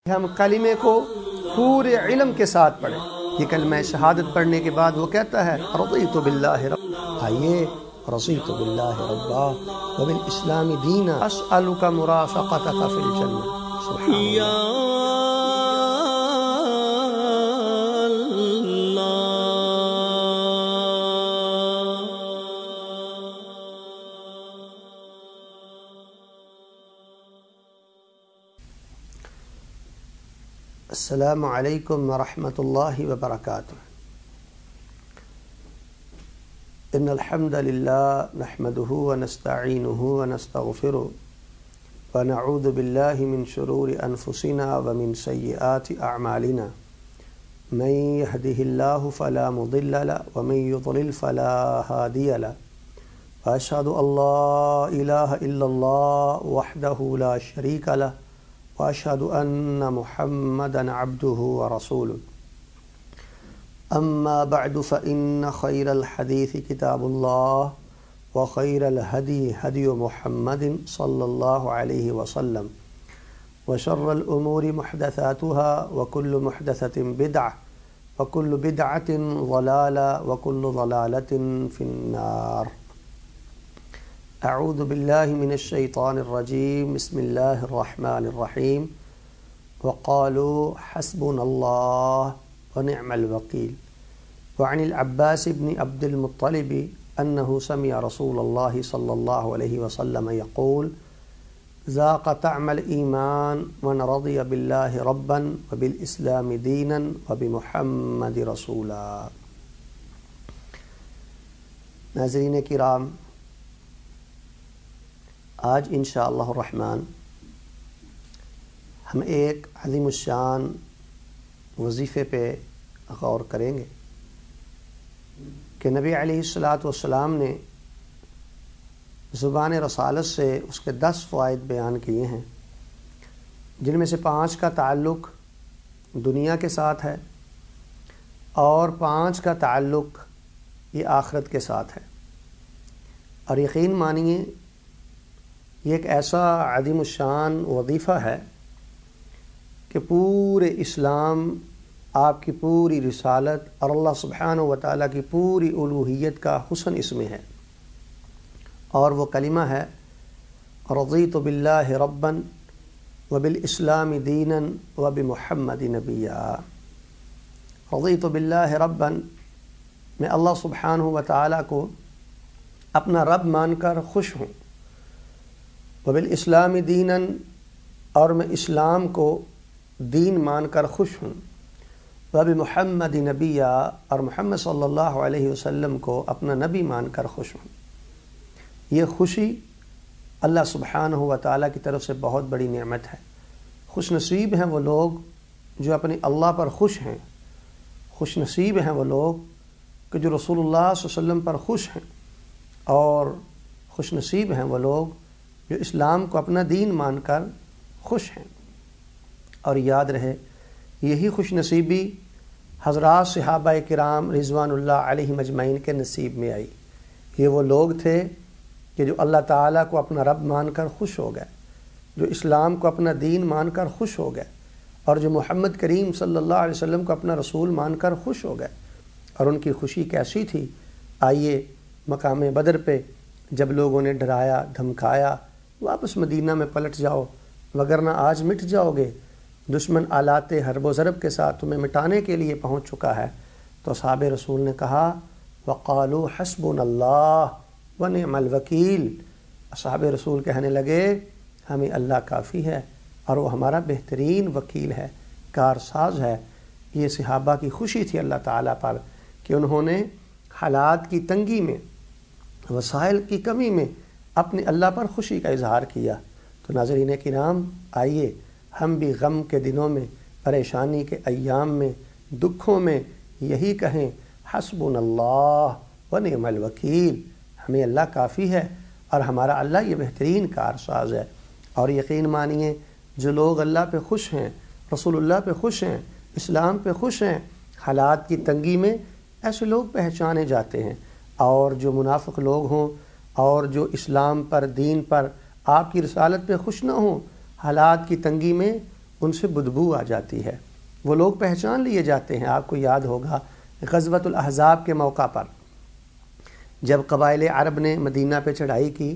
ہم کلمے کو پورے علم کے ساتھ پڑھیں۔ یہ کلمہ شہادت پڑھنے کے بعد وہ کہتا ہے رضیت باللہ رب، آئیے رضیت باللہ ربا وبالاسلام دینا اسألک مرافقتک فی الجنہ۔ سبحان اللہ۔ السلام علیکم ورحمۃ اللہ وبرکاتہ۔ ان الحمد للہ نحمده ونستعینه ونستغفره ونعوذ باللہ من شرور انفسنا ومن سیئات اعمالنا من يهده الله فلا مضل له ومن يضلل فلا هادی له واشهد ان لا الہ الا اللہ وحده لا شریک له واشهد ان محمدا عبده ورسوله اما بعد فان خير الحديث كتاب الله وخير الهدي هدي محمد صلى الله عليه وسلم وشر الامور محدثاتها وكل محدثة بدعة وكل بدعة ضلالة وكل ضلالة في النار۔ اعوذ باللہ من الشیطان الرجیم، بسم اللہ الرحمن الرحیم۔ وقالوا حسبنا اللہ ونعم الوکیل۔ وعن العباس بن عبد المطلب انه سمع رسول اللہ صلی اللہ علیہ وسلم یقول ذاق طعم الایمان من رضی باللہ ربا وبالاسلام دینا وبمحمد رسولا۔ ناظرین کرام، آج انشاءاللہ الرحمن ہم ایک عظیم الشان وظیفے پہ غور کریں گے کہ نبی علیہ السلام نے زبان رسالت سے اس کے 10 فوائد بیان کیے ہیں، جن میں سے 5 کا تعلق دنیا کے ساتھ ہے اور 5 کا تعلق یہ آخرت کے ساتھ ہے۔ اور یقین مانیے یہ ایک ایسا عظیم الشان وظیفہ ہے کہ پورے اسلام، آپ کی پوری رسالت اور اللہ سبحانہ و تعالیٰ کی پوری الوہیت کا حسن اس میں ہے، اور وہ کلمہ ہے رضیت باللہ ربا وبالاسلام دینا وبمحمد نبیا۔ رضیت باللہ ربا، میں اللہ سبحانہ و تعالیٰ کو اپنا رب مان کر خوش ہوں، وبالاسلام دینا، اور میں اسلام کو دین مان کر خوش ہوں، وبمحمد نبیا، اور محمد صلی اللہ علیہ وسلم کو اپنا نبی مان کر خوش ہوں۔ یہ خوشی اللہ سبحانہ و تعالیٰ کی طرف سے بہت بڑی نعمت ہے۔ خوش نصیب ہیں وہ لوگ جو اپنے اللہ پر خوش ہیں، خوش نصیب ہیں وہ لوگ کہ جو رسول اللہ صلی اللہ علیہ وسلم پر خوش ہیں، اور خوش نصیب ہیں وہ لوگ جو اسلام کو اپنا دین مان کر خوش ہیں۔ اور یاد رہے، یہی خوش نصیبی حضرات صحابہ کرام رضوان اللہ علیہم اجمعین کے نصیب میں آئی۔ یہ وہ لوگ تھے کہ جو اللہ تعالیٰ کو اپنا رب مان کر خوش ہو گئے، جو اسلام کو اپنا دین مان کر خوش ہو گئے، اور جو محمد کریم صلی اللہ علیہ وسلم کو اپنا رسول مان کر خوش ہو گئے۔ اور ان کی خوشی کیسی تھی؟ آئیے مقام بدر پہ جب لوگوں نے ڈرایا دھمکایا واپس مدینہ میں پلٹ جاؤ وگرنہ آج مٹ جاؤ گے، دشمن آلات حرب و ضرب کے ساتھ تمہیں مٹانے کے لیے پہنچ چکا ہے، تو اصحاب رسول نے کہا وقالوا حسبنا اللہ ونعم الوکیل۔ اصحاب رسول کہنے لگے ہمیں اللہ کافی ہے اور وہ ہمارا بہترین وکیل ہے، کارساز ہے۔ یہ صحابہ کی خوشی تھی اللہ تعالیٰ پر کہ انہوں نے حالات کی تنگی میں، وسائل کی کمی میں اپنے اللہ پر خوشی کا اظہار کیا۔ تو ناظرین کرام، آئیے ہم بھی غم کے دنوں میں، پریشانی کے ایام میں، دکھوں میں یہی کہیں حسبنا اللہ ونعم الوکیل، ہمیں اللہ کافی ہے اور ہمارا اللہ یہ بہترین کارساز ہے۔ اور یقین مانیے جو لوگ اللہ پہ خوش ہیں، رسول اللہ پہ خوش ہیں، اسلام پہ خوش ہیں، حالات کی تنگی میں ایسے لوگ پہچانے جاتے ہیں۔ اور جو منافق لوگ ہوں اور جو اسلام پر، دین پر، آپ کی رسالت پہ خوش نہ ہوں، حالات کی تنگی میں ان سے بدبو آ جاتی ہے، وہ لوگ پہچان لیے جاتے ہیں۔ آپ کو یاد ہوگا غزوۃ الاحزاب کے موقع پر جب قبائل عرب نے مدینہ پہ چڑھائی کی،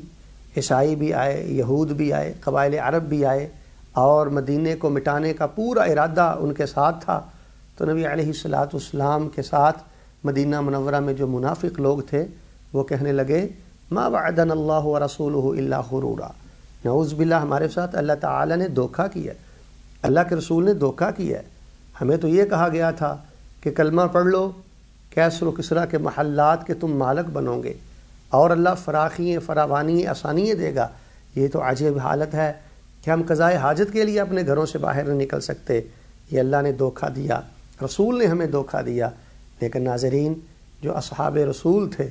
عیسائی بھی آئے، یہود بھی آئے، قبائل عرب بھی آئے، اور مدینے کو مٹانے کا پورا ارادہ ان کے ساتھ تھا، تو نبی علیہ الصلاۃ کے ساتھ مدینہ منورہ میں جو منافق لوگ تھے وہ کہنے لگے ما وعدنا اللہ ورسولہ الا غرورا، نعوذ باللہ ہمارے ساتھ اللہ تعالی نے دھوکہ کیا، اللہ کے رسول نے دھوکہ کیا ہے، ہمیں تو یہ کہا گیا تھا کہ کلمہ پڑھ لو، کیسر و کسریٰ کے محلات کے تم مالک بنو گے، اور اللہ فراخی فراوانی آسانی دے گا۔ یہ تو عجیب حالت ہے کہ ہم قضائے حاجت کے لیے اپنے گھروں سے باہر نہیں نکل سکتے، یہ اللہ نے دھوکہ دیا، رسول نے ہمیں دھوکہ دیا۔ لیکن ناظرین، جو اصحاب رسول تھے،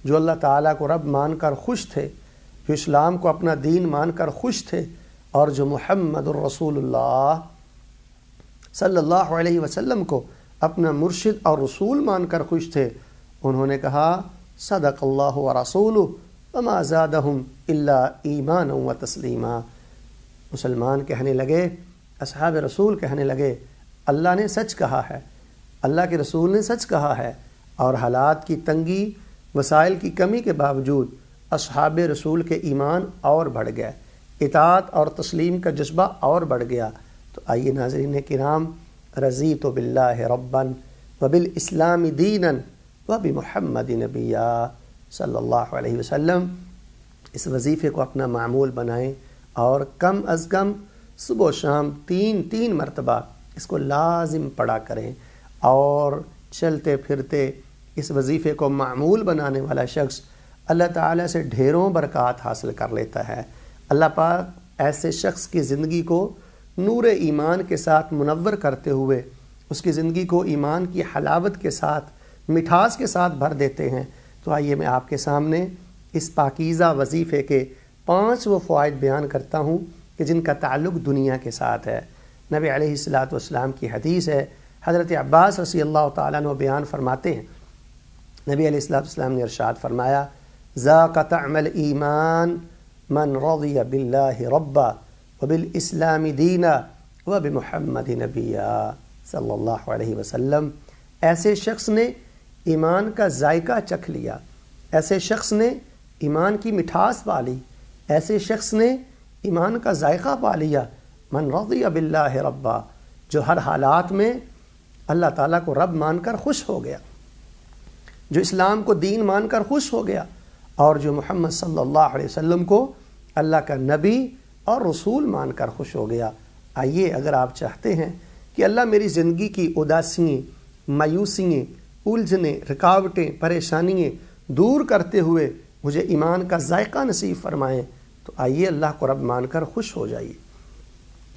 جو اللہ تعالیٰ کو رب مان کر خوش تھے، جو اسلام کو اپنا دین مان کر خوش تھے، اور جو محمد الرسول اللہ صلی اللہ علیہ وسلم کو اپنا مرشد اور رسول مان کر خوش تھے، انہوں نے کہا صدق اللہ ورسولہ وما زادہم الا ایمانا و تسلیما۔ مسلمان کہنے لگے، اصحاب رسول کہنے لگے، اللہ نے سچ کہا ہے، اللہ کے رسول نے سچ کہا ہے، اور حالات کی تنگی، وسائل کی کمی کے باوجود اصحاب رسول کے ایمان اور بڑھ گئے، اطاعت اور تسلیم کا جذبہ اور بڑھ گیا۔ تو آئیے ناظرین کرام، رضیت باللہ ربا وبالاسلام دینا وبمحمد نبیا صلی اللہ علیہ وسلم، اس وظیفے کو اپنا معمول بنائیں، اور کم از کم صبح و شام تین مرتبہ اس کو لازم پڑھا کریں، اور چلتے پھرتے اس وظیفے کو معمول بنانے والا شخص اللہ تعالیٰ سے ڈھیروں برکات حاصل کر لیتا ہے۔ اللہ پاک ایسے شخص کی زندگی کو نور ایمان کے ساتھ منور کرتے ہوئے اس کی زندگی کو ایمان کی حلاوت کے ساتھ، مٹھاس کے ساتھ بھر دیتے ہیں۔ تو آئیے میں آپ کے سامنے اس پاکیزہ وظیفے کے 5 وہ فوائد بیان کرتا ہوں کہ جن کا تعلق دنیا کے ساتھ ہے۔ نبی علیہ السلام کی حدیث ہے، حضرت عباس رضی اللہ تعالیٰ عنہ بیان فرماتے ہیں، نبی علیہ السلام نے ارشاد فرمایا ذاق طعم الایمان من رضی باللہ ربا وبالاسلام دینا وبمحمد نبیا صلی اللہ علیہ وسلم۔ ایسے شخص نے ایمان کا ذائقہ چکھ لیا، ایسے شخص نے ایمان کی مٹھاس پا لی، ایسے شخص نے ایمان کا ذائقہ پا لیا، من رضی باللہ ربا، جو ہر حالات میں اللہ تعالیٰ کو رب مان کر خوش ہو گیا، جو اسلام کو دین مان کر خوش ہو گیا، اور جو محمد صلی اللہ علیہ وسلم کو اللہ کا نبی اور رسول مان کر خوش ہو گیا۔ آئیے، اگر آپ چاہتے ہیں کہ اللہ میری زندگی کی اداسییں، مایوسییں، الجھنیں، رکاوٹیں، پریشانییں دور کرتے ہوئے مجھے ایمان کا ذائقہ نصیب فرمائیں، تو آئیے اللہ کو رب مان کر خوش ہو جائیے۔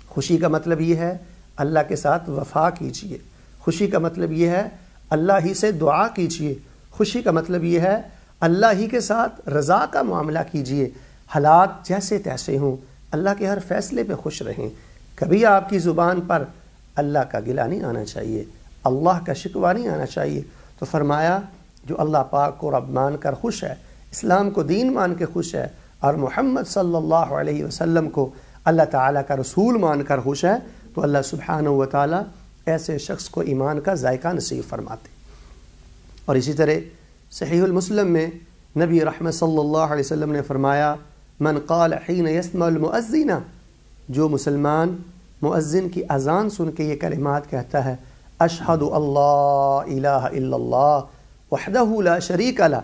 خوشی کا مطلب یہ ہے اللہ کے ساتھ وفا کیجیے، خوشی کا مطلب یہ ہے اللہ ہی سے دعا کیجیے، خوشی کا مطلب یہ ہے اللہ ہی کے ساتھ رضا کا معاملہ کیجیے، حالات جیسے تیسے ہوں اللہ کے ہر فیصلے پہ خوش رہیں، کبھی آپ کی زبان پر اللہ کا گلہ نہیں آنا چاہیے، اللہ کا شکوہ نہیں آنا چاہیے۔ تو فرمایا جو اللہ پاک کو رب مان کر خوش ہے، اسلام کو دین مان کے خوش ہے، اور محمد صلی اللہ علیہ وسلم کو اللہ تعالیٰ کا رسول مان کر خوش ہے، تو اللہ سبحانہ و تعالیٰ ایسے شخص کو ایمان کا ذائقہ نصیب فرماتے۔ اور اسی طرح صحیح المسلم میں نبی رحمت صلی اللہ علیہ وسلم نے فرمایا من قال حین یسمع المؤذن، جو مسلمان مؤذن کی اذان سن کے یہ کلمات کہتا ہے اشہد اللہ الہ الا اللہ وحدہ لا شریک لہ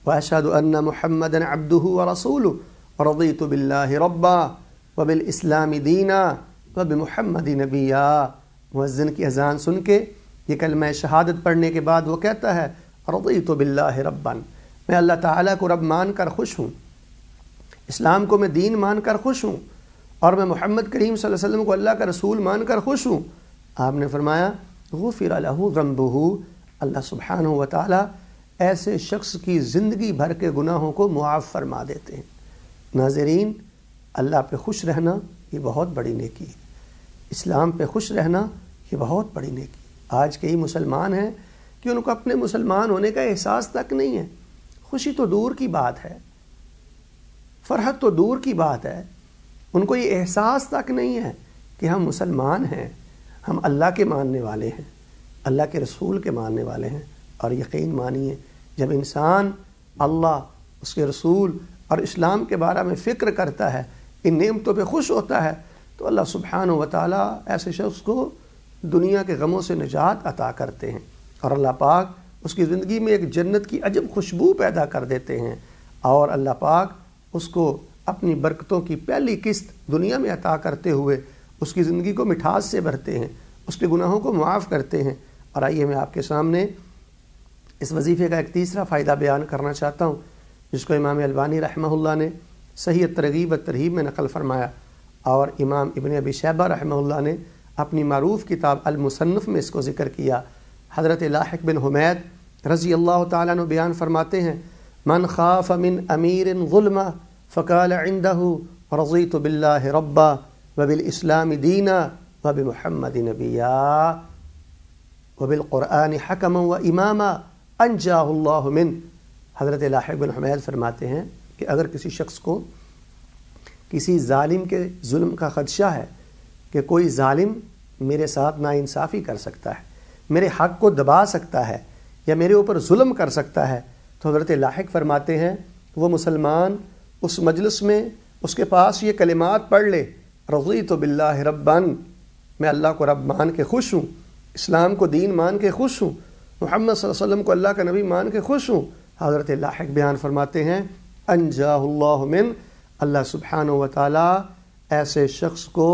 واشہد ان محمدا عبدہ ورسولہ رضیت باللہ ربا وبالاسلام دینا وبمحمد نبیا، مؤذن کی اذان سن کے یہ کلمہ شہادت پڑھنے کے بعد وہ کہتا ہے رضیت باللہ ربا، میں اللہ تعالیٰ کو رب مان کر خوش ہوں، اسلام کو میں دین مان کر خوش ہوں، اور میں محمد کریم صلی اللہ علیہ وسلم کو اللہ کا رسول مان کر خوش ہوں۔ آپ نے فرمایا غفر لہ ذنبہ، اللہ سبحانہ و تعالیٰ ایسے شخص کی زندگی بھر کے گناہوں کو معاف فرما دیتے ہیں۔ ناظرین، اللہ پہ خوش رہنا یہ بہت بڑی نیکی ہے، اسلام پہ خوش رہنا یہ بہت بڑی نیکی۔ آج کئی مسلمان ہیں کہ ان کو اپنے مسلمان ہونے کا احساس تک نہیں ہے، خوشی تو دور کی بات ہے، فرحت تو دور کی بات ہے، ان کو یہ احساس تک نہیں ہے کہ ہم مسلمان ہیں، ہم اللہ کے ماننے والے ہیں، اللہ کے رسول کے ماننے والے ہیں۔ اور یقین مانیے جب انسان اللہ، اس کے رسول اور اسلام کے بارے میں فکر کرتا ہے، ان نعمتوں پہ خوش ہوتا ہے، تو اللہ سبحانہ و تعالیٰ ایسے شخص کو دنیا کے غموں سے نجات عطا کرتے ہیں، اور اللہ پاک اس کی زندگی میں ایک جنت کی عجب خوشبو پیدا کر دیتے ہیں، اور اللہ پاک اس کو اپنی برکتوں کی پہلی قسط دنیا میں عطا کرتے ہوئے اس کی زندگی کو مٹھاس سے بھرتے ہیں، اس کے گناہوں کو معاف کرتے ہیں۔ اور آئیے میں آپ کے سامنے اس وظیفے کا ایک تیسرا فائدہ بیان کرنا چاہتا ہوں، جس کو امام البانی رحمہ اللہ نے صحیح ترغیب و ترہیب میں نقل فرمایا، اور امام ابن ابی شیبہ رحمہ اللہ نے اپنی معروف کتاب المصنف میں اس کو ذکر کیا۔ حضرت لاحق بن حمید رضی اللہ تعالیٰ عنہ بیان فرماتے ہیں، من خاف من امیر ظلمہ فقال عنده رضیت باللہ ربا وبالاسلام دینا وبمحمد نبیا وبالقرآن حکما و اماما انجاہ اللہ من۔ حضرت لاحق بن حمید فرماتے ہیں کہ اگر کسی شخص کو کسی ظالم کے ظلم کا خدشہ ہے کہ کوئی ظالم میرے ساتھ ناانصافی کر سکتا ہے، میرے حق کو دبا سکتا ہے یا میرے اوپر ظلم کر سکتا ہے، تو حضرت لاحق فرماتے ہیں وہ مسلمان اس مجلس میں اس کے پاس یہ کلمات پڑھ لے، رضیت باللہ ربان، میں اللہ کو رب مان کے خوش ہوں، اسلام کو دین مان کے خوش ہوں، محمد صلی اللہ علیہ وسلم کو اللہ کا نبی مان کے خوش ہوں۔ حضرت لاحق بیان فرماتے ہیں انجاہ اللہ من، اللہ سبحانہ و تعالی ایسے شخص کو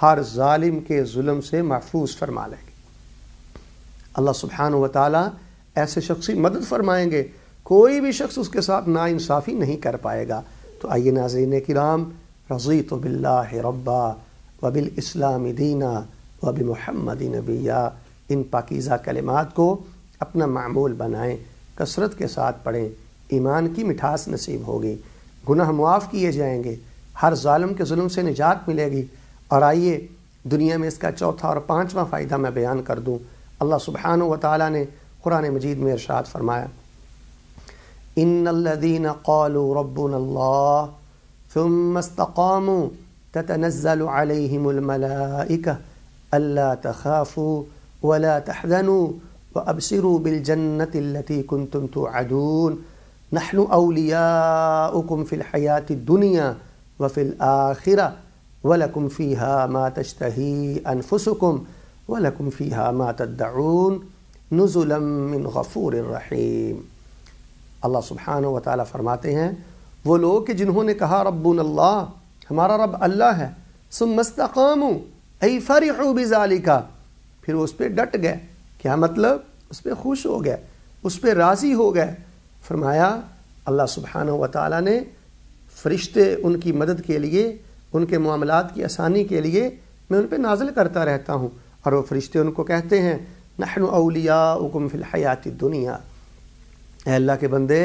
ہر ظالم کے ظلم سے محفوظ فرما لیں گے۔ اللہ سبحانہ و تعالی ایسے شخص کی مدد فرمائیں گے، کوئی بھی شخص اس کے ساتھ ناانصافی نہیں کر پائے گا۔ تو آئیے ناظرین کرام، رضیت باللہ ربا وبالاسلام دینا وبمحمد نبیا، ان پاکیزہ کلمات کو اپنا معمول بنائیں، کثرت کے ساتھ پڑھیں، ایمان کی مٹھاس نصیب ہوگی، گناہ معاف کیے جائیں گے، ہر ظالم کے ظلم سے نجات ملے گی۔ اور آئیے دنیا میں اس کا چوتھا اور پانچواں فائدہ میں بیان کر دوں۔ اللہ سبحانہ و تعالیٰ نے قرآن مجید میں ارشاد فرمایا، ان الذین قالوا ربنا اللہ ثم استقاموا تتنزل علیہم الملائکہ الا تخافوا ولا تحزنوا وابشروا بالجنة التي كنتم توعدون نحن اولیاؤکم فی الحیاة الدنیا وفی الآخرہ وَلَكُمْ فِيهَا مَا تَشْتَهِي أَنفُسُكُمْ وَلَكُمْ فِيهَا مَا تَدَّعُونَ نُزُلًا مِّن غَفُورٍ رَحِيمٍ۔ اللہ سبحانہ و تعالیٰ فرماتے ہیں وہ لوگ کہ جنہوں نے کہا ربنا اللہ، ہمارا رب اللہ ہے، ثم استقاموا ای فرحوا بذالک، پھر اس پہ ڈٹ گئے، کیا مطلب؟ اس پہ خوش ہو گئے، اس پہ راضی ہو گئے۔ فرمایا اللہ سبحانہ و تعالیٰ نے فرشتے ان کی مدد کے لیے، ان کے معاملات کی آسانی کے لیے میں ان پہ نازل کرتا رہتا ہوں، اور وہ فرشتے ان کو کہتے ہیں نحن اولیاؤکم فی الحیاۃ الدنیا، اے اللہ کے بندے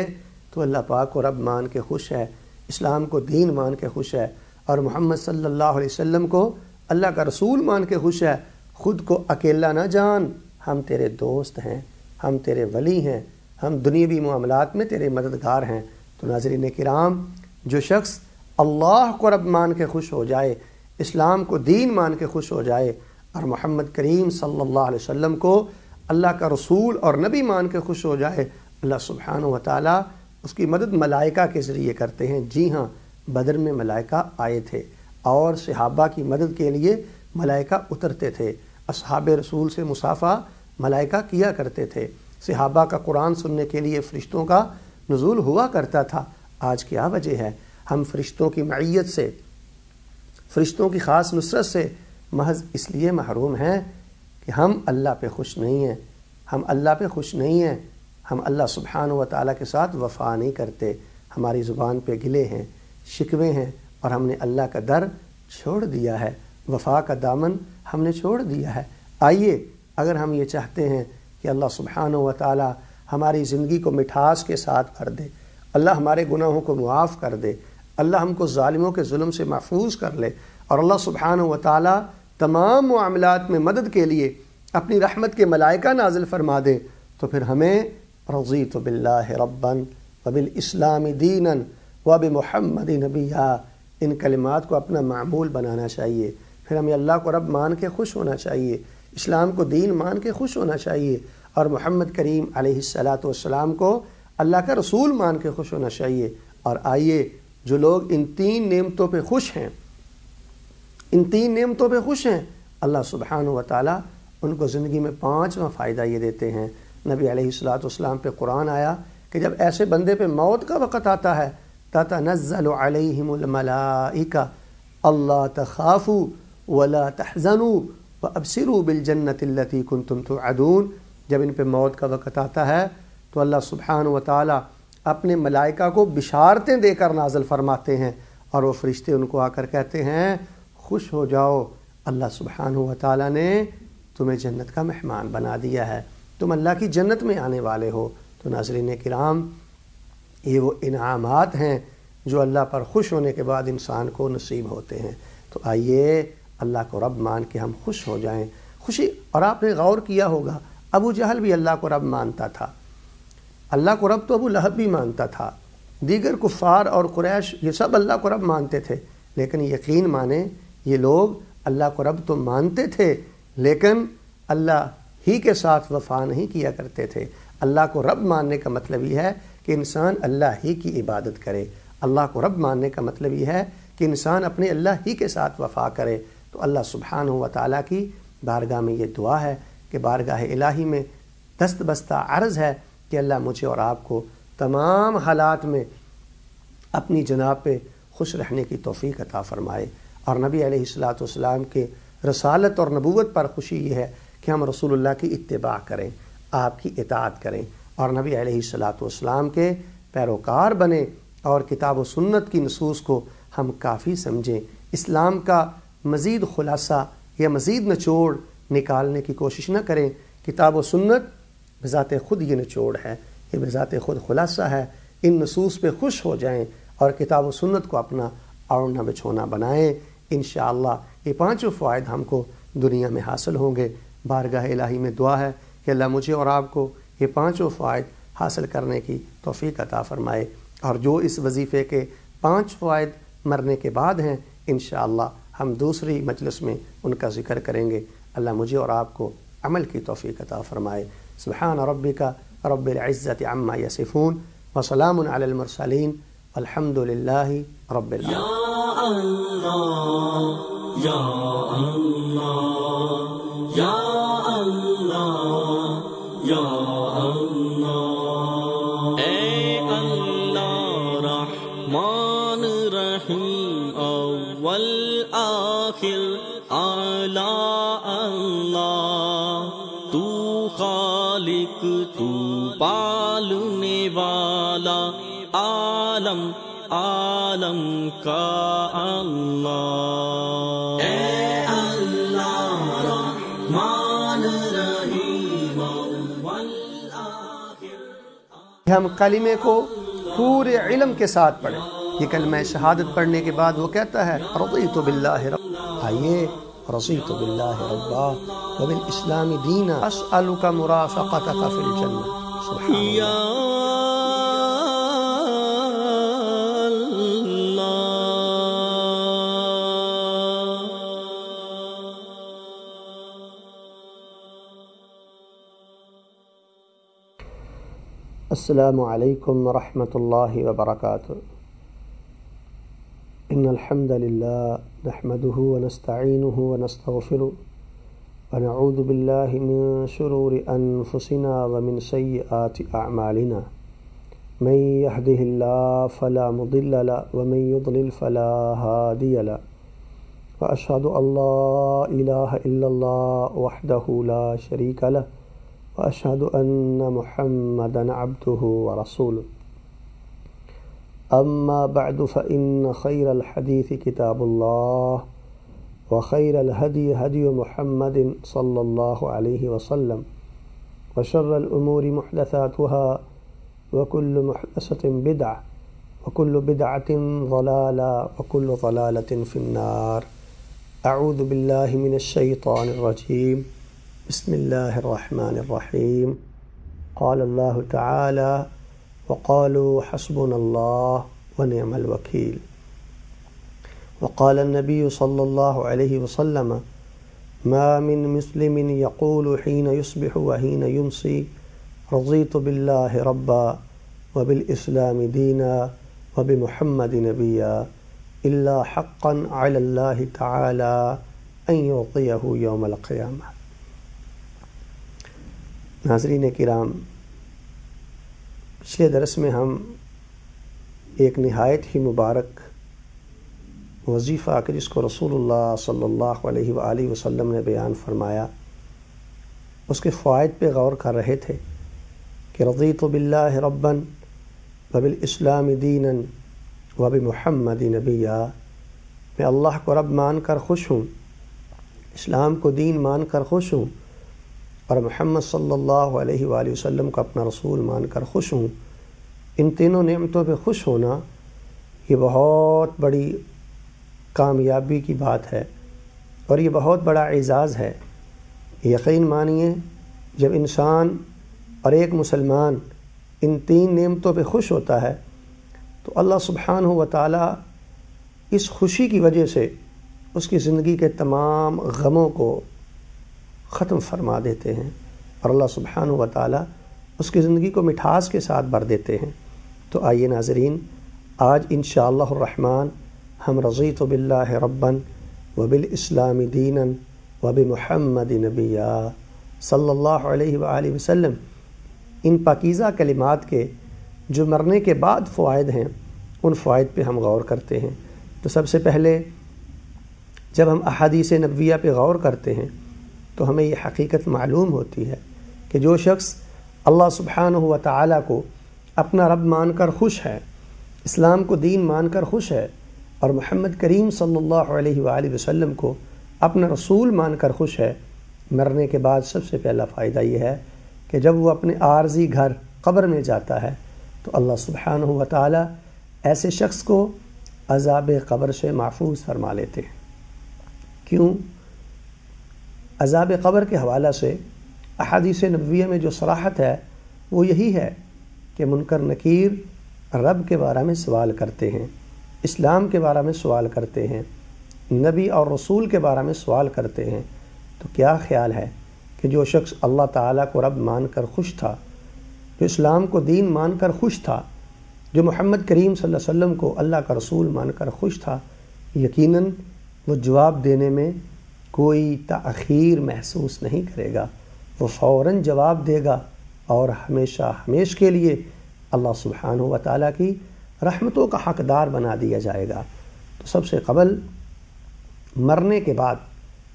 تو اللہ پاک کو رب مان کے خوش ہے، اسلام کو دین مان کے خوش ہے، اور محمد صلی اللہ علیہ وسلم کو اللہ کا رسول مان کے خوش ہے، خود کو اکیلا نہ جان، ہم تیرے دوست ہیں، ہم تیرے ولی ہیں، ہم دنیاوی معاملات میں تیرے مددگار ہیں۔ تو ناظرین کرام، جو شخص اللہ کو رب مان کے خوش ہو جائے، اسلام کو دین مان کے خوش ہو جائے، اور محمد کریم صلی اللہ علیہ وسلم کو اللہ کا رسول اور نبی مان کے خوش ہو جائے، اللہ سبحانہ و تعالیٰ اس کی مدد ملائکہ کے ذریعے کرتے ہیں۔ جی ہاں، بدر میں ملائکہ آئے تھے، اور صحابہ کی مدد کے لیے ملائکہ اترتے تھے، اصحاب رسول سے مصافحہ ملائکہ کیا کرتے تھے، صحابہ کا قرآن سننے کے لیے فرشتوں کا نزول ہوا کرتا تھا۔ آج کیا وجہ ہے؟ ہم فرشتوں کی معیت سے، فرشتوں کی خاص نصرت سے محض اس لیے محروم ہیں کہ ہم اللہ پہ خوش نہیں ہیں، ہم اللہ پہ خوش نہیں ہیں، ہم اللہ سبحانہ و تعالیٰ کے ساتھ وفا نہیں کرتے، ہماری زبان پہ گلے ہیں، شکوے ہیں، اور ہم نے اللہ کا در چھوڑ دیا ہے، وفا کا دامن ہم نے چھوڑ دیا ہے۔ آئیے اگر ہم یہ چاہتے ہیں کہ اللہ سبحانہ و تعالیٰ ہماری زندگی کو مٹھاس کے ساتھ بھر دے، اللہ ہمارے گناہوں کو معاف کر دے، اللہ ہم کو ظالموں کے ظلم سے محفوظ کر لے، اور اللہ سبحانہ و تعالیٰ تمام معاملات میں مدد کے لیے اپنی رحمت کے ملائکہ نازل فرما دے، تو پھر ہمیں رضیت باللہ ربا وبالاسلام دینا وبمحمد نبیا ان کلمات کو اپنا معمول بنانا چاہیے۔ پھر ہمیں اللہ کو رب مان کے خوش ہونا چاہیے، اسلام کو دین مان کے خوش ہونا چاہیے، اور محمد کریم علیہ الصلاۃ والسلام کو اللہ کا رسول مان کے خوش ہونا چاہیے۔ اور آئیے جو لوگ ان 3 نعمتوں پہ خوش ہیں، ان 3 نعمتوں پہ خوش ہیں، اللہ سبحانہ و تعالیٰ ان کو زندگی میں 5واں فائدہ یہ دیتے ہیں۔ نبی علیہ الصلاۃ والسلام پہ قرآن آیا کہ جب ایسے بندے پہ موت کا وقت آتا ہے تتنزل علیہم الملائکہ اللہ تخافوا ولا تحزنوا وابشروا بالجنۃ التی کنتم توعدون، جب ان پہ موت کا وقت آتا ہے تو اللہ سبحانہ و تعالیٰ اپنے ملائکہ کو بشارتیں دے کر نازل فرماتے ہیں، اور وہ فرشتے ان کو آ کر کہتے ہیں خوش ہو جاؤ، اللہ سبحانہ و تعالیٰ نے تمہیں جنت کا مہمان بنا دیا ہے، تم اللہ کی جنت میں آنے والے ہو۔ تو ناظرین کرام، یہ وہ انعامات ہیں جو اللہ پر خوش ہونے کے بعد انسان کو نصیب ہوتے ہیں۔ تو آئیے اللہ کو رب مان کے ہم خوش ہو جائیں۔ خوشی، اور آپ نے غور کیا ہوگا ابو جہل بھی اللہ کو رب مانتا تھا، اللہ کو رب تو ابو لہب بھی مانتا تھا، دیگر کفار اور قریش یہ سب اللہ کو رب مانتے تھے، لیکن یقین مانیں یہ لوگ اللہ کو رب تو مانتے تھے لیکن اللہ ہی کے ساتھ وفا نہیں کیا کرتے تھے۔ اللہ کو رب ماننے کا مطلب یہ ہے کہ انسان اللہ ہی کی عبادت کرے، اللہ کو رب ماننے کا مطلب یہ ہے کہ انسان اپنے اللہ ہی کے ساتھ وفا کرے۔ تو اللہ سبحانہ و تعالیٰ کی بارگاہ میں یہ دعا ہے کہ بارگاہ الہی میں دست بستہ عرض ہے کہ اللہ مجھے اور آپ کو تمام حالات میں اپنی جناب پہ خوش رہنے کی توفیق عطا فرمائے۔ اور نبی علیہ الصلاۃ والسلام کے رسالت اور نبوت پر خوشی یہ ہے کہ ہم رسول اللہ کی اتباع کریں، آپ کی اطاعت کریں، اور نبی علیہ الصلاۃ والسلام کے پیروکار بنیں، اور کتاب و سنت کی نصوص کو ہم کافی سمجھیں۔ اسلام کا مزید خلاصہ یا مزید نچوڑ نکالنے کی کوشش نہ کریں۔ کتاب و سنت بذات خود یہ نچوڑ ہے، یہ بذات خود خلاصہ ہے۔ ان نصوص پہ خوش ہو جائیں اور کتاب و سنت کو اپنا اوڑھنا بچھونا بنائیں۔ انشاءاللہ یہ 5 فوائد ہم کو دنیا میں حاصل ہوں گے۔ بارگاہ الہی میں دعا ہے کہ اللہ مجھے اور آپ کو یہ 5 فوائد حاصل کرنے کی توفیق عطا فرمائے، اور جو اس وظیفے کے 5 فوائد مرنے کے بعد ہیں انشاءاللہ ہم دوسری مجلس میں ان کا ذکر کریں گے۔ اللہ مجھے اور آپ کو عمل کی توفیق عطا فرمائے۔ سبحان ربک رب العزت عما یصفون وسلام علی المرسلین والحمد للہ رب العالمین۔ یا اللہ یا اللہ یا اللہ، اے اللہ رحمان رحیم اول آخر اعلی اللہ، تو خالق تو پالنے والا عالم عالم کا اللہ، اے اللہ رحمان رحیم اول آخر۔ ہم کلمے کو پورے علم کے ساتھ پڑھیں۔ یہ کلمہ شہادت پڑھنے کے بعد وہ کہتا ہے رضیت باللہ رب، آئیے رضیت باللہ ربا وبالاسلام دینا اسألک مرافقتک فی الجنہ۔ سبحان اللہ۔ السلام علیکم ورحمۃ اللہ وبرکاتہ۔ ان الحمد للہ نحمده ونستعینه ونستغفره ونعوذ باللہ من شرور انفسنا ومن سیئات اعمالنا، من يهده الله فلا مضل له ومن يضلل فلا هادي له، واشهد ان لا اله الا الله وحده لا شريك له، وأشهد أن محمدا عبده ورسوله، أما بعد فإن خير الحديث كتاب الله، وخير الهدي هدي محمد صلى الله عليه وسلم، وشر الأمور محدثاتها، وكل محدثة بدعة، وكل بدعة ضلالة، وكل ضلالة في النار۔ أعوذ بالله من الشيطان الرجيم، بسم الله الرحمن الرحيم۔ قال الله تعالى وقالوا حسبنا الله ونعم الوكيل۔ وقال النبی صلی اللہ علیہ وسلم ما من مسلم یقول حین یصبح وحین یمسی رضیت باللہ ربا وبالاسلام دینا وبمحمد نبیا الا حقا علی اللہ تعالی ان یعطیہ یوم القیامہ۔ ناظرین کرام، پچھلے درس میں ہم ایک نہایت ہی مبارک وظیفہ کہ جس کو رسول اللہ صلی اللہ علیہ وآلہ وسلم نے بیان فرمایا، اس کے فوائد پہ غور کر رہے تھے کہ رضیت باللہ ربا وبالاسلام دینا وبمحمد نبیا، میں اللہ کو رب مان کر خوش ہوں، اسلام کو دین مان کر خوش ہوں، اور محمد صلی اللہ علیہ وآلہ وسلم کو اپنا رسول مان کر خوش ہوں۔ ان تینوں نعمتوں پہ خوش ہونا یہ بہت بڑی کامیابی کی بات ہے، اور یہ بہت بڑا اعزاز ہے۔ یقین مانیے، جب انسان اور ایک مسلمان ان تین نعمتوں پہ خوش ہوتا ہے تو اللہ سبحانہ و تعالیٰ اس خوشی کی وجہ سے اس کی زندگی کے تمام غموں کو ختم فرما دیتے ہیں، اور اللہ سبحانہ و تعالیٰ اس کی زندگی کو مٹھاس کے ساتھ بھر دیتے ہیں۔ تو آئیے ناظرین، آج انشاءاللہ الرحمن ہم رضیت باللہ ربا وبالاسلام دینا وبمحمد نبیا صلی اللہ علیہ وآلہ وسلم ان پاکیزہ کلمات کے جو مرنے کے بعد فوائد ہیں، ان فوائد پہ ہم غور کرتے ہیں۔ تو سب سے پہلے جب ہم احادیث نبویہ پہ غور کرتے ہیں تو ہمیں یہ حقیقت معلوم ہوتی ہے کہ جو شخص اللہ سبحانہ و تعالیٰ کو اپنا رب مان کر خوش ہے، اسلام کو دین مان کر خوش ہے، اور محمد کریم صلی اللہ علیہ وآلہ وسلم کو اپنا رسول مان کر خوش ہے، مرنے کے بعد سب سے پہلا فائدہ یہ ہے کہ جب وہ اپنے عارضی گھر قبر میں جاتا ہے تو اللہ سبحانہ و تعالیٰ ایسے شخص کو عذاب قبر سے محفوظ فرما لیتے ہیں۔ کیوں؟ عذاب قبر کے حوالہ سے احادیث نبویہ میں جو صراحت ہے وہ یہی ہے کہ منکر نکیر رب کے بارے میں سوال کرتے ہیں، اسلام کے بارے میں سوال کرتے ہیں، نبی اور رسول کے بارے میں سوال کرتے ہیں۔ تو کیا خیال ہے کہ جو شخص اللہ تعالیٰ کو رب مان کر خوش تھا، جو اسلام کو دین مان کر خوش تھا، جو محمد کریم صلی اللہ علیہ وسلم کو اللہ کا رسول مان کر خوش تھا، یقیناً وہ جواب دینے میں کوئی تاخیر محسوس نہیں کرے گا، وہ فوراً جواب دے گا، اور ہمیشہ ہمیشہ کے لیے اللہ سبحانہ و تعالیٰ کی رحمتوں کا حقدار بنا دیا جائے گا۔ تو سب سے قبل مرنے کے بعد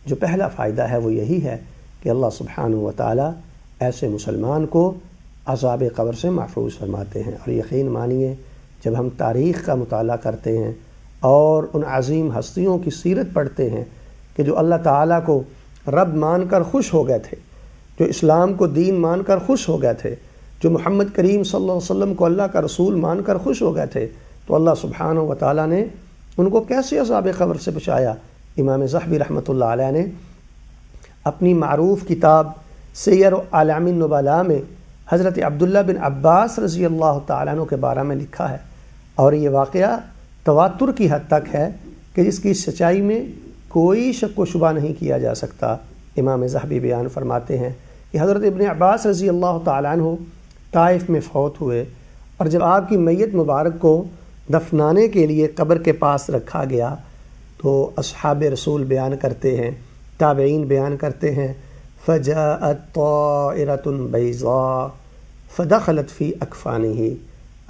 جو پہلا فائدہ ہے وہ یہی ہے کہ اللہ سبحانہ و تعالیٰ ایسے مسلمان کو عذاب قبر سے محفوظ فرماتے ہیں۔ اور یقین مانیے، جب ہم تاریخ کا مطالعہ کرتے ہیں اور ان عظیم ہستیوں کی سیرت پڑھتے ہیں کہ جو اللہ تعالیٰ کو رب مان کر خوش ہو گئے تھے، جو اسلام کو دین مان کر خوش ہو گئے تھے، جو محمد کریم صلی اللہ علیہ وسلم کو اللہ کا رسول مان کر خوش ہو گئے تھے، تو اللہ سبحانہ و تعالیٰ نے ان کو کیسے عذاب قبر سے بچایا۔ امام ذہبی رحمۃ اللہ علیہ نے اپنی معروف کتاب سیر اعلام النبلاء میں حضرت عبداللہ بن عباس رضی اللہ تعالیٰ عنہ کے بارے میں لکھا ہے، اور یہ واقعہ تواتر کی حد تک ہے کہ جس کی سچائی میں کوئی شک و شبہ نہیں کیا جا سکتا۔ امام ذہبی بیان فرماتے ہیں کہ حضرت ابن عباس رضی اللہ تعالیٰ عنہ طائف میں فوت ہوئے، اور جب آپ کی میت مبارک کو دفنانے کے لیے قبر کے پاس رکھا گیا تو اصحاب رسول بیان کرتے ہیں، تابعین بیان کرتے ہیں، فجاءت طائرۃ بیضاء فدخلت فی اکفانہ،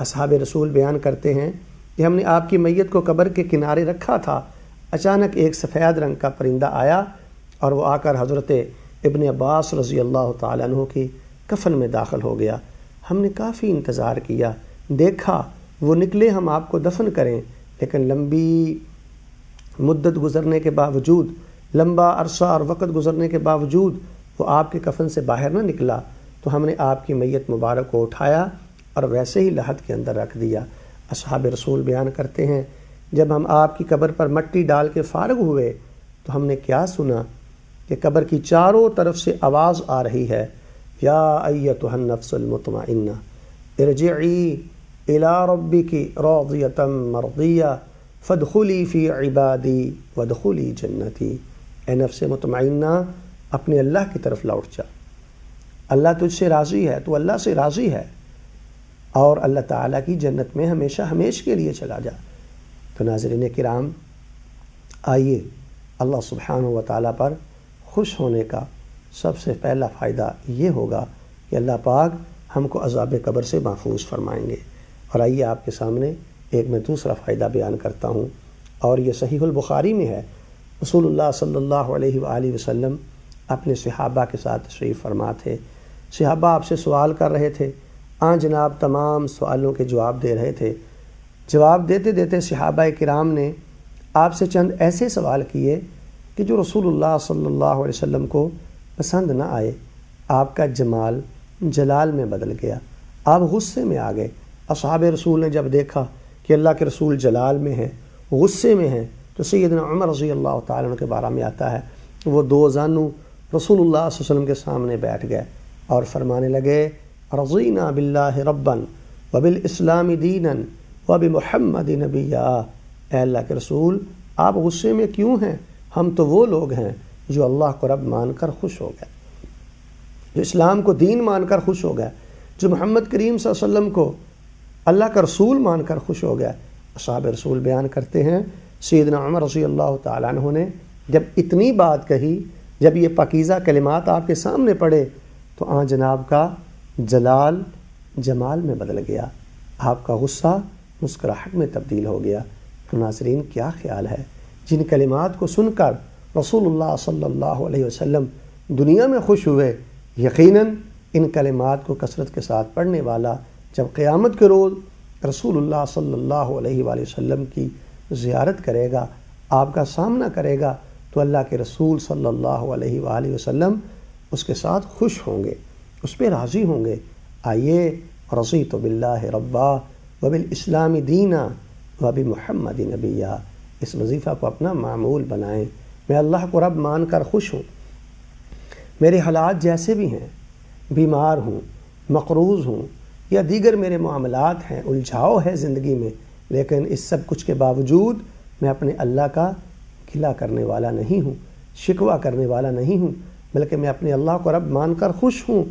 اصحاب رسول بیان کرتے ہیں کہ ہم نے آپ کی میت کو قبر کے کنارے رکھا تھا، اچانک ایک سفید رنگ کا پرندہ آیا اور وہ آ کر حضرت ابن عباس رضی اللہ تعالیٰ عنہ کی کفن میں داخل ہو گیا۔ ہم نے کافی انتظار کیا، دیکھا وہ نکلے ہم آپ کو دفن کریں، لیکن لمبی مدت گزرنے کے باوجود، لمبا عرصہ اور وقت گزرنے کے باوجود وہ آپ کے کفن سے باہر نہ نکلا، تو ہم نے آپ کی میت مبارک کو اٹھایا اور ویسے ہی لحد کے اندر رکھ دیا۔ اصحاب رسول بیان کرتے ہیں جب ہم آپ کی قبر پر مٹی ڈال کے فارغ ہوئے تو ہم نے کیا سنا کہ قبر کی چاروں طرف سے آواز آ رہی ہے، یا ایتھا النفس المطمئنہ ارجعی الی ربک راضیۃ مرضیہ فادخلی فی عبادی وادخلی جنتی، اے نفس مطمئنہ اپنے اللہ کی طرف لوٹ جا، اللہ تجھ سے راضی ہے، تو اللہ سے راضی ہے، اور اللہ تعالیٰ کی جنت میں ہمیشہ ہمیش کے لیے چلا جا۔ تو ناظرین کرام، آئیے اللہ سبحانہ و تعالیٰ پر خوش ہونے کا سب سے پہلا فائدہ یہ ہوگا کہ اللہ پاک ہم کو عذاب قبر سے محفوظ فرمائیں گے۔ اور آئیے آپ کے سامنے ایک میں دوسرا فائدہ بیان کرتا ہوں، اور یہ صحیح البخاری میں ہے۔ رسول اللہ صلی اللہ علیہ وآلہ وسلم اپنے صحابہ کے ساتھ تشریف فرما تھے۔ صحابہ آپ سے سوال کر رہے تھے، جناب تمام سوالوں کے جواب دے رہے تھے۔ جواب دیتے دیتے صحابہ کرام نے آپ سے چند ایسے سوال کیے کہ جو رسول اللہ صلی اللہ علیہ وسلم کو پسند نہ آئے۔ آپ کا جمال جلال میں بدل گیا، آپ غصے میں آ گئے۔ اصحاب رسول نے جب دیکھا کہ اللہ کے رسول جلال میں ہیں، غصے میں ہیں، تو سیدنا عمر رضی اللہ تعالیٰ عنہ کے بارے میں آتا ہے، وہ دو زانو رسول اللہ صلی اللہ علیہ وسلم کے سامنے بیٹھ گئے اور فرمانے لگے، رضینا باللہ ربا وبالاسلام دینا وبمحمد نبیا۔ اے اللہ کے رسول، آپ غصے میں کیوں ہیں؟ ہم تو وہ لوگ ہیں جو اللہ کو رب مان کر خوش ہو گئے، جو اسلام کو دین مان کر خوش ہو گئے، جو محمد کریم صلی اللہ علیہ وسلم کو اللہ کا رسول مان کر خوش ہو گیا۔ اصحاب رسول بیان کرتے ہیں، سیدنا عمر رضی اللہ تعالیٰ عنہ نے جب اتنی بات کہی، جب یہ پاکیزہ کلمات آپ کے سامنے پڑے، تو جناب کا جلال جمال میں بدل گیا، آپ کا غصہ مسکراہٹ میں تبدیل ہو گیا۔ تو ناظرین، کیا خیال ہے، جن کلمات کو سن کر رسول اللہ صلی اللہ علیہ وسلم دنیا میں خوش ہوئے، یقیناً ان کلمات کو کثرت کے ساتھ پڑھنے والا جب قیامت کے روز رسول اللہ صلی اللہ علیہ وآلہ وسلم کی زیارت کرے گا، آپ کا سامنا کرے گا، تو اللہ کے رسول صلی اللہ علیہ وآلہ وسلم اس کے ساتھ خوش ہوں گے، اس پہ راضی ہوں گے۔ آئیے، رضیت باللہ ربا وبالاسلام دینا وبمحمد نبیا، اس وظیفہ کو اپنا معمول بنائیں۔ میں اللہ کو رب مان کر خوش ہوں، میرے حالات جیسے بھی ہیں، بیمار ہوں، مقروض ہوں، یا دیگر میرے معاملات ہیں، الجھاؤ ہے زندگی میں، لیکن اس سب کچھ کے باوجود میں اپنے اللہ کا گلہ کرنے والا نہیں ہوں، شکوہ کرنے والا نہیں ہوں، بلکہ میں اپنے اللہ کو رب مان کر خوش ہوں،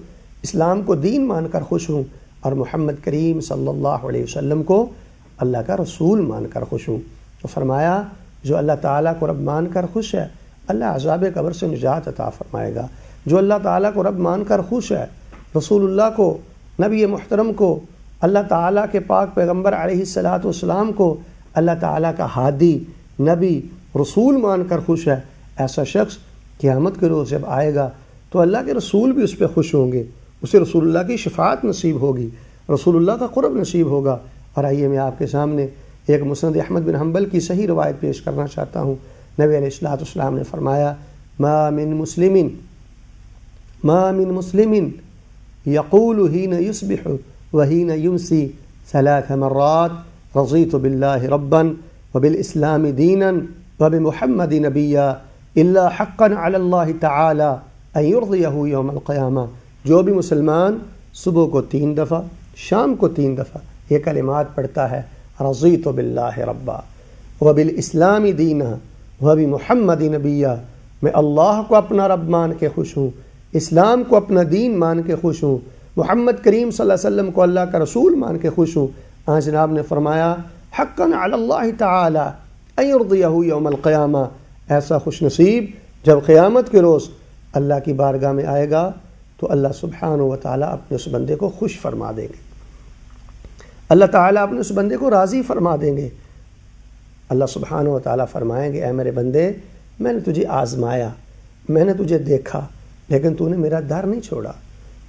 اسلام کو دین مان کر خوش ہوں، اور محمد کریم صلی اللہ علیہ وسلم کو اللہ کا رسول مان کر خوش ہوں۔ تو فرمایا، جو اللہ تعالیٰ کو رب مان کر خوش ہے، اللہ عذاب قبر سے نجات عطا فرمائے گا۔ جو اللہ تعالیٰ کو رب مان کر خوش ہے، رسول اللہ کو، نبی محترم کو، اللہ تعالیٰ کے پاک پیغمبر علیہ الصلاۃ والسلام کو اللہ تعالیٰ کا ہادی، نبی، رسول مان کر خوش ہے، ایسا شخص قیامت کے روز جب آئے گا تو اللہ کے رسول بھی اس پہ خوش ہوں گے، اسے رسول اللہ کی شفاعت نصیب ہوگی، رسول اللہ کا قرب نصیب ہوگا۔ اور آئیے میں آپ کے سامنے ایک مسند احمد بن حنبل کی صحیح روایت پیش کرنا چاہتا ہوں۔ نبی علیہ الصلوۃ والسلام نے فرمایا، ما من مسلم یقول حین یصبح وحین یمسی 3 مرات رضیت باللہ ربا وبالاسلام دینا وبمحمد نبیا الا حقا علی اللہ تعالی ان یرضیہ یوم القیامہ۔ جو بھی مسلمان صبح کو 3 دفعہ، شام کو 3 دفعہ یہ کلمات پڑھتا ہے، رضیت باللہ ربا وبالاسلام دینا وبمحمد نبیا، میں اللہ کو اپنا رب مان کے خوش ہوں، اسلام کو اپنا دین مان کے خوش ہوں، محمد کریم صلی اللہ علیہ وسلم کو اللہ کا رسول مان کے خوش ہوں۔ جناب نے فرمایا، حقا علی اللہ تعالی ان یرضیہ یوم القیامہ، ایسا خوش نصیب جب قیامت کے روز اللہ کی بارگاہ میں آئے گا تو اللہ سبحانہ و تعالیٰ اپنے اس بندے کو خوش فرما دیں گے، اللہ تعالیٰ اپنے اس بندے کو راضی فرما دیں گے۔ اللہ سبحانہ و تعالیٰ فرمائیں گے، اے میرے بندے، میں نے تجھے آزمایا، میں نے تجھے دیکھا، لیکن تو نے میرا در نہیں چھوڑا،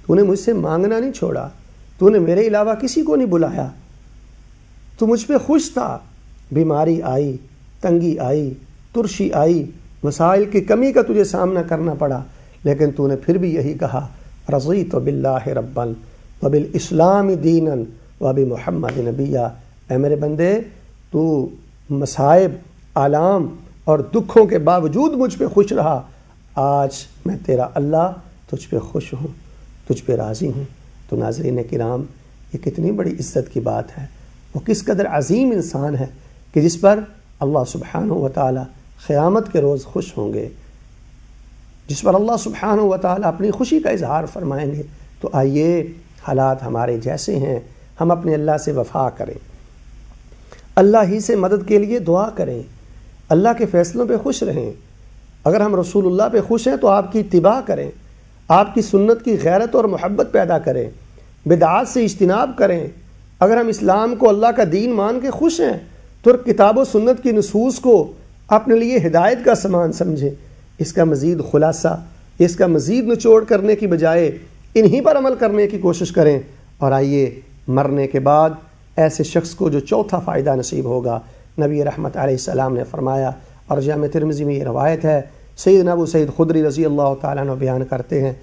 تو نے مجھ سے مانگنا نہیں چھوڑا، تو نے میرے علاوہ کسی کو نہیں بلایا، تو مجھ پہ خوش تھا۔ بیماری آئی، تنگی آئی، ترشی آئی، وسائل کی کمی کا تجھے سامنا کرنا پڑا، لیکن تو نے پھر بھی یہی کہا، رضیت باللہ ربا وبالاسلام دینا وبمحمد نبیا۔ اے میرے بندے، تو مصائب، آلام اور دکھوں کے باوجود مجھ پہ خوش رہا، آج میں تیرا اللہ تجھ پہ خوش ہوں، تجھ پہ راضی ہوں۔ تو ناظرین کرام، یہ کتنی بڑی عزت کی بات ہے، وہ کس قدر عظیم انسان ہے کہ جس پر اللہ سبحانہ و تعالی قیامت کے روز خوش ہوں گے، جس پر اللہ سبحانہ و تعالی اپنی خوشی کا اظہار فرمائیں گے۔ تو آئیے حالات ہمارے جیسے ہیں، ہم اپنے اللہ سے وفا کریں، اللہ ہی سے مدد کے لیے دعا کریں، اللہ کے فیصلوں پہ خوش رہیں۔ اگر ہم رسول اللہ پہ خوش ہیں تو آپ کی اتباع کریں، آپ کی سنت کی غیرت اور محبت پیدا کریں، بدعات سے اجتناب کریں۔ اگر ہم اسلام کو اللہ کا دین مان کے خوش ہیں تو کتاب و سنت کی نصوص کو اپنے لیے ہدایت کا سامان سمجھیں۔ اس کا مزید خلاصہ، اس کا مزید نچوڑ کرنے کی بجائے انہی پر عمل کرنے کی کوشش کریں، اور آئیے مرنے کے بعد ایسے شخص کو جو چوتھا فائدہ نصیب ہوگا، نبی رحمت علیہ السلام نے فرمایا، اور جامع ترمذی میں یہ روایت ہے، سیدنا ابو سعید خدری رضی اللہ تعالیٰ عنہ بیان کرتے ہیں،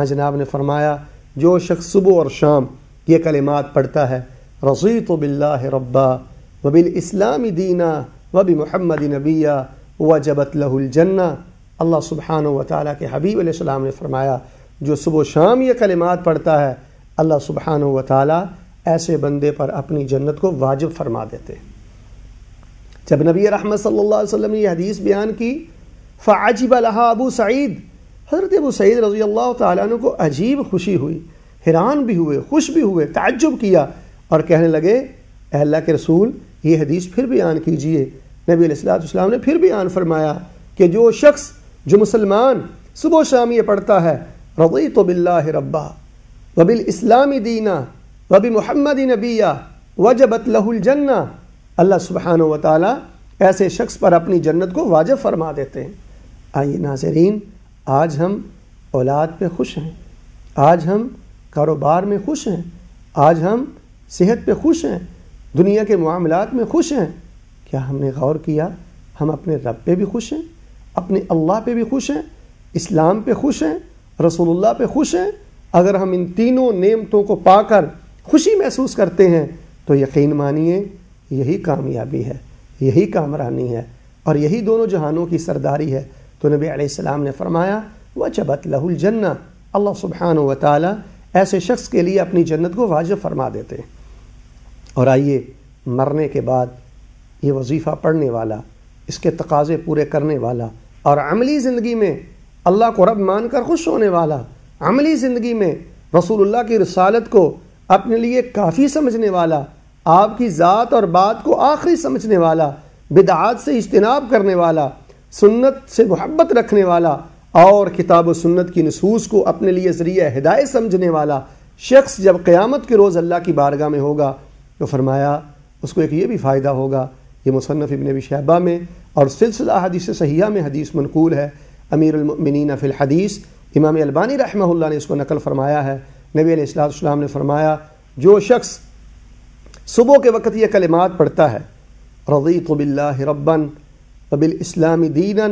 جناب نے فرمایا جو شخص صبح اور شام یہ کلمات پڑھتا ہے، رضیت باللہ ربا وبالاسلام دینا وبمحمد نبیا وجبت لہ الجنہ، اللہ سبحانہ و تعالیٰ کے حبیب علیہ السلام نے فرمایا جو صبح و شام یہ کلمات پڑھتا ہے، اللہ سبحانہ و تعالیٰ ایسے بندے پر اپنی جنت کو واجب فرما دیتے۔ جب نبی رحمت صلی اللہ علیہ وسلم نے یہ حدیث بیان کی، فعجب لہا ابو سعید، حضرت ابو سعید رضی اللہ تعالیٰ عنہ کو عجیب خوشی ہوئی، حیران بھی ہوئے، خوش بھی ہوئے، تعجب کیا، اور کہنے لگے اے اللہ کے رسول یہ حدیث پھر بیان کیجئے۔ نبی علیہ السلام نے پھر بیان فرمایا کہ جو شخص، جو مسلمان صبح و شام یہ پڑھتا ہے، رضیت باللہ ربا وبالاسلام دینا وبمحمد نبیا وجبت لہ الجنہ، اللہ سبحانہ و تعالیٰ ایسے شخص پر اپنی جنت کو واجب فرما دیتے ہیں۔ آئیے ناظرین، آج ہم اولاد پہ خوش ہیں، آج ہم کاروبار میں خوش ہیں، آج ہم صحت پہ خوش ہیں، دنیا کے معاملات میں خوش ہیں۔ کیا ہم نے غور کیا ہم اپنے رب پہ بھی خوش ہیں، اپنے اللہ پہ بھی خوش ہیں، اسلام پہ خوش ہیں، رسول اللہ پہ خوش ہیں؟ اگر ہم ان تینوں نعمتوں کو پا کر خوشی محسوس کرتے ہیں تو یقین مانیے یہی کامیابی ہے، یہی کامرانی ہے، اور یہی دونوں جہانوں کی سرداری ہے۔ تو نبی علیہ السلام نے فرمایا وجبت لہ الجنہ، اللہ سبحانہ و تعالی ایسے شخص کے لیے اپنی جنت کو واجب فرما دیتے ہیں۔ اور آئیے مرنے کے بعد یہ وظیفہ پڑھنے والا، اس کے تقاضے پورے کرنے والا، اور عملی زندگی میں اللہ کو رب مان کر خوش ہونے والا، عملی زندگی میں رسول اللہ کی رسالت کو اپنے لیے کافی سمجھنے والا، آپ کی ذات اور بات کو آخری سمجھنے والا، بدعات سے اجتناب کرنے والا، سنت سے محبت رکھنے والا، اور کتاب و سنت کی نصوص کو اپنے لیے ذریعہ ہدایت سمجھنے والا شخص جب قیامت کے روز اللہ کی بارگاہ میں ہوگا تو فرمایا اس کو ایک یہ بھی فائدہ ہوگا، یہ مصنف ابن ابی شیبہ میں اور سلسلہ حدیث صحیحہ میں حدیث منقول ہے، امیر المؤمنین فی الحدیث امام البانی رحمہ اللہ نے اس کو نقل فرمایا ہے۔ نبی علیہ السلام نے فرمایا جو شخص صبح کے وقت یہ کلمات پڑھتا ہے، رضیت باللہ ربا وبالاسلام دینا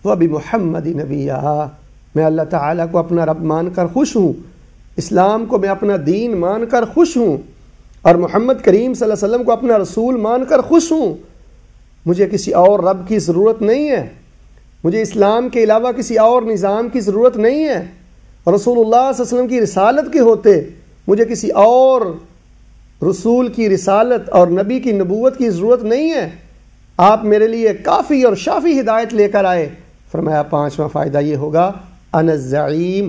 وبمحمد نبیا، میں اللہ تعالیٰ کو اپنا رب مان کر خوش ہوں، اسلام کو میں اپنا دین مان کر خوش ہوں، اور محمد کریم صلی اللہ علیہ وسلم کو اپنا رسول مان کر خوش ہوں، مجھے کسی اور رب کی ضرورت نہیں ہے، مجھے اسلام کے علاوہ کسی اور نظام کی ضرورت نہیں ہے، رسول اللہ صلی اللہ علیہ وسلم کی رسالت کے ہوتے مجھے کسی اور رسول کی رسالت اور نبی کی نبوت کی ضرورت نہیں ہے، آپ میرے لیے کافی اور شافی ہدایت لے کر آئے۔ فرمایا پانچواں فائدہ یہ ہوگا، انا الزعیم،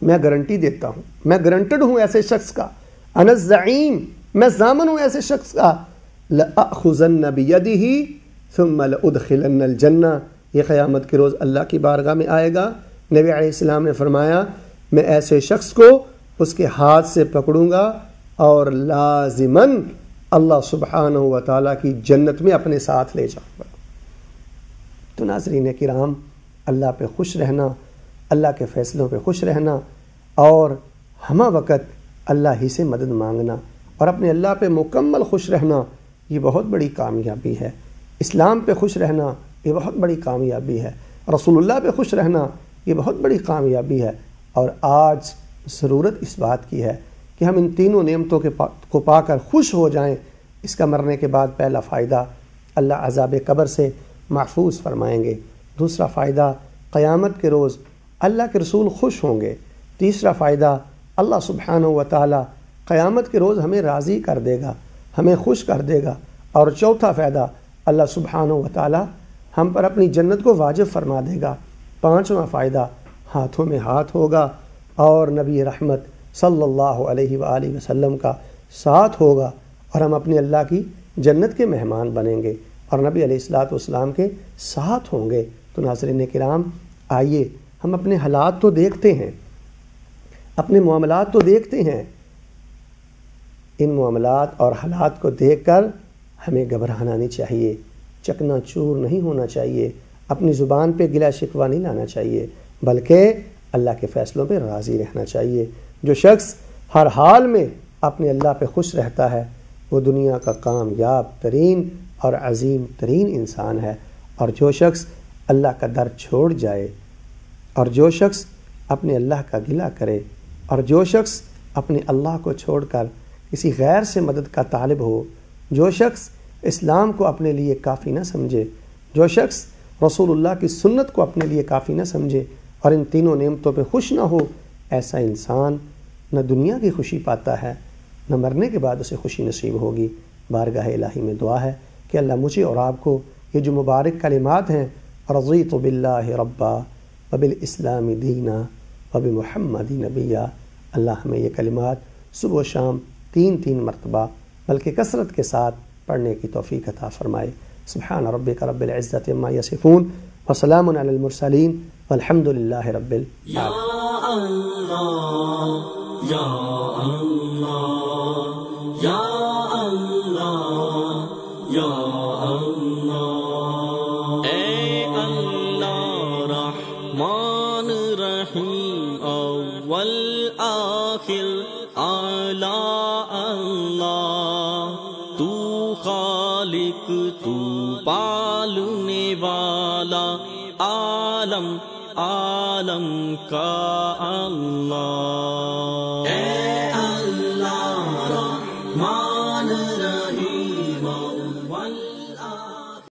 میں گارنٹی دیتا ہوں، میں گارنٹڈ ہوں ایسے شخص کا، انا الزعیم، میں ضامن ہوں ایسے شخص کا، لأخذن بیدہ ثم لأدخلن الجنہ، یہ قیامت کے روز اللہ کی بارگاہ میں آئے گا۔ نبی علیہ السلام نے فرمایا میں ایسے شخص کو اس کے ہاتھ سے پکڑوں گا اور لازماً اللہ سبحانہ و تعالیٰ کی جنت میں اپنے ساتھ لے جاؤں گا۔ تو ناظرین کرام، اللہ پہ خوش رہنا، اللہ کے فیصلوں پہ خوش رہنا، اور ہمہ وقت اللہ ہی سے مدد مانگنا اور اپنے اللہ پہ مکمل خوش رہنا، یہ بہت بڑی کامیابی ہے۔ اسلام پہ خوش رہنا یہ بہت بڑی کامیابی ہے، رسول اللہ پہ خوش رہنا یہ بہت بڑی کامیابی ہے۔ اور آج ضرورت اس بات کی ہے کہ ہم ان تینوں نعمتوں کو پا کر خوش ہو جائیں۔ اس کا مرنے کے بعد پہلا فائدہ، اللہ عذاب قبر سے محفوظ فرمائیں گے۔ دوسرا فائدہ، قیامت کے روز اللہ کے رسول خوش ہوں گے۔ تیسرا فائدہ، اللہ سبحانہ و تعالی قیامت کے روز ہمیں راضی کر دے گا، ہمیں خوش کر دے گا۔ اور چوتھا فائدہ، اللہ سبحانہ و تعالی ہم پر اپنی جنت کو واجب فرما دے گا۔ پانچواں فائدہ، ہاتھوں میں ہاتھ ہوگا اور نبی رحمت صلی اللہ علیہ وآلہ وسلم کا ساتھ ہوگا اور ہم اپنے اللہ کی جنت کے مہمان بنیں گے اور نبی علیہ الصلوۃ والسلام کے ساتھ ہوں گے۔ تو ناظرین کرام، آئیے ہم اپنے حالات تو دیکھتے ہیں، اپنے معاملات تو دیکھتے ہیں، ان معاملات اور حالات کو دیکھ کر ہمیں گھبرانا نہیں چاہیے، چکنا چور نہیں ہونا چاہیے، اپنی زبان پہ گلا شکوہ نہیں لانا چاہیے، بلکہ اللہ کے فیصلوں پہ راضی رہنا چاہیے۔ جو شخص ہر حال میں اپنے اللہ پہ خوش رہتا ہے وہ دنیا کا کامیاب ترین اور عظیم ترین انسان ہے، اور جو شخص اللہ کا در چھوڑ جائے، اور جو شخص اپنے اللہ کا گلہ کرے، اور جو شخص اپنے اللہ کو چھوڑ کر کسی غیر سے مدد کا طالب ہو، جو شخص اسلام کو اپنے لیے کافی نہ سمجھے، جو شخص رسول اللہ کی سنت کو اپنے لیے کافی نہ سمجھے اور ان تینوں نعمتوں پہ خوش نہ ہو، ایسا انسان نہ دنیا کی خوشی پاتا ہے، نہ مرنے کے بعد اسے خوشی نصیب ہوگی۔ بارگاہ الہی میں دعا ہے کہ اللہ مجھے اور آپ کو یہ جو مبارک کلمات ہیں، رضیت باللہ ربا وبالاسلام دینا وبمحمد نبیا، اللہ ہمیں یہ کلمات صبح و شام 3 مرتبہ بلکہ کثرت کے ساتھ پڑھنے کی توفیق عطا فرمائے۔ سبحان ربک رب العزت عما یصفون وسلام علی المرسلین والحمد للہ رب العالمین۔ یا اللہ یا اللہ یا اللہ یا اللہ، اے اللہ رحمان رحیم اول آخر اعلی اللہ، تو خالق تو پالنے والا عالم عالم کا اللہ، اے اللہ رحمان رحیم